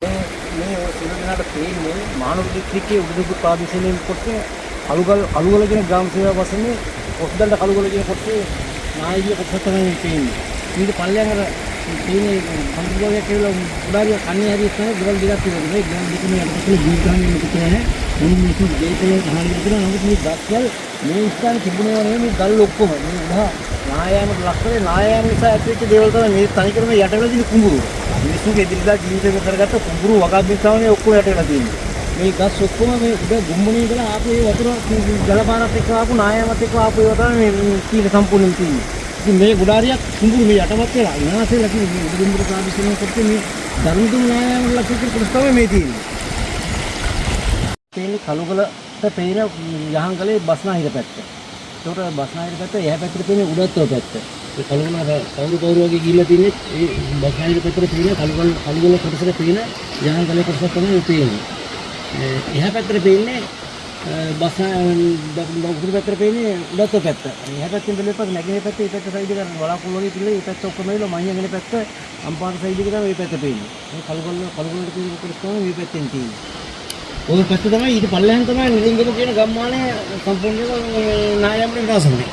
මේ සිරුරනට තේින්නේ මානව දිස්ත්‍රික්කයේ උඩුදුපු ප්‍රාදේශීය කොටසේ අලුගල කියන ග්‍රාම සේවා වශයෙන් ඔස්දල්ට කලුගල කියන කොටසේ නායකයෙක් කොටස තමයි තියෙන්නේ. ඊට පල්ලෙන් අර තියෙන්නේ සම්පූර්ණයක් කියලා උඩාරිය කන්නේ හරි ඉස්සර ගෙවල් දෙකක් තිබුණා. මේ ගෙවල් දෙකම යටපත් ජීවිතාන්නේ මොකද නැහැ. මොන මිනිස්සු දෙකේ හරියට විතර නමුත් මේ දස්වල මේ ස්ථාන තිබුණේ නෙවෙයි මේ ගල් ඔක්කොම. මේ උදා නායෑමට ලක්කරේ නායෑම නිසා ඇතිවෙච්ච දේවල් තමයි මේ තනිකරම යටවෙලා තියෙන කුඹුරු. මිනිස්සුගේ එදිරිදා ජීවිතේ කරගත්ත කුඹුරු වගක් නිසානේ ඔක්කොම යටවෙලා තියෙන්නේ. මේ ගස් ඔක්කොම මේ උඩ ගුම්බණී ඉඳලා ආපු ඒ වතුර ජලපාරත් එක්ක ආපු නායෑමත් එක්ක ආපු ඒවා තමයි මේ කීල සම්පූර්ණයෙන් තියෙන්නේ. ඉතින් මේ ගොඩාරියක් කුඹුරු මේ යටවත් වෙලා විනාශෙලා තියෙන මේ උඩුම්බුරු ප්‍රාදේශීය කොටසේ මේ දරුණුම නායෑම ලක්ෂිත කොටස තමයි මේ තියෙන්නේ. තේන්නේ කලුගලට පේන යහංගලේ බස්නාහිර පැත්ත. ඒකට බස්නාහිර පැත්ත එහා පැත්තට තියෙන උඩත්ව පැත්ත. ඒ කලුගල කවුරු වගේ ගිහිල්ලා තින්නේ ඒ බස්නාහිර පැත්තට තියෙන කලුගල කොටසට තියෙන යහංගලේ කොටස තමයි තියෙන්නේ. එහා පැත්තට පේන්නේ උතුරු පැත්තට පේන්නේ උඩත්ව පැත්ත. එහා පැත්තෙන් බැලුවොත් නැගෙනහිර පැත්තේ ඒ පැත්ත සයිඩ් එක වලාකුළු වගේ තියලා ඒ පැත්ත ඔක්කොම එලා මහියංගල පැත්ත අම්පාර සයිඩ් එක තමයි මේ පැත්ත පේන්නේ. මේ කලුගලට තියෙන කොටස තමයි මේ පැත්තෙන් තියෙන්නේ. ඔය පැත්ත තමයි ඊට පල්ලෙහාන් තමයි නිරින්ගම කියන ගම්මානයේ සම්පූර්ණයෙන්ම නායම්නේ විනාශ වුනේ.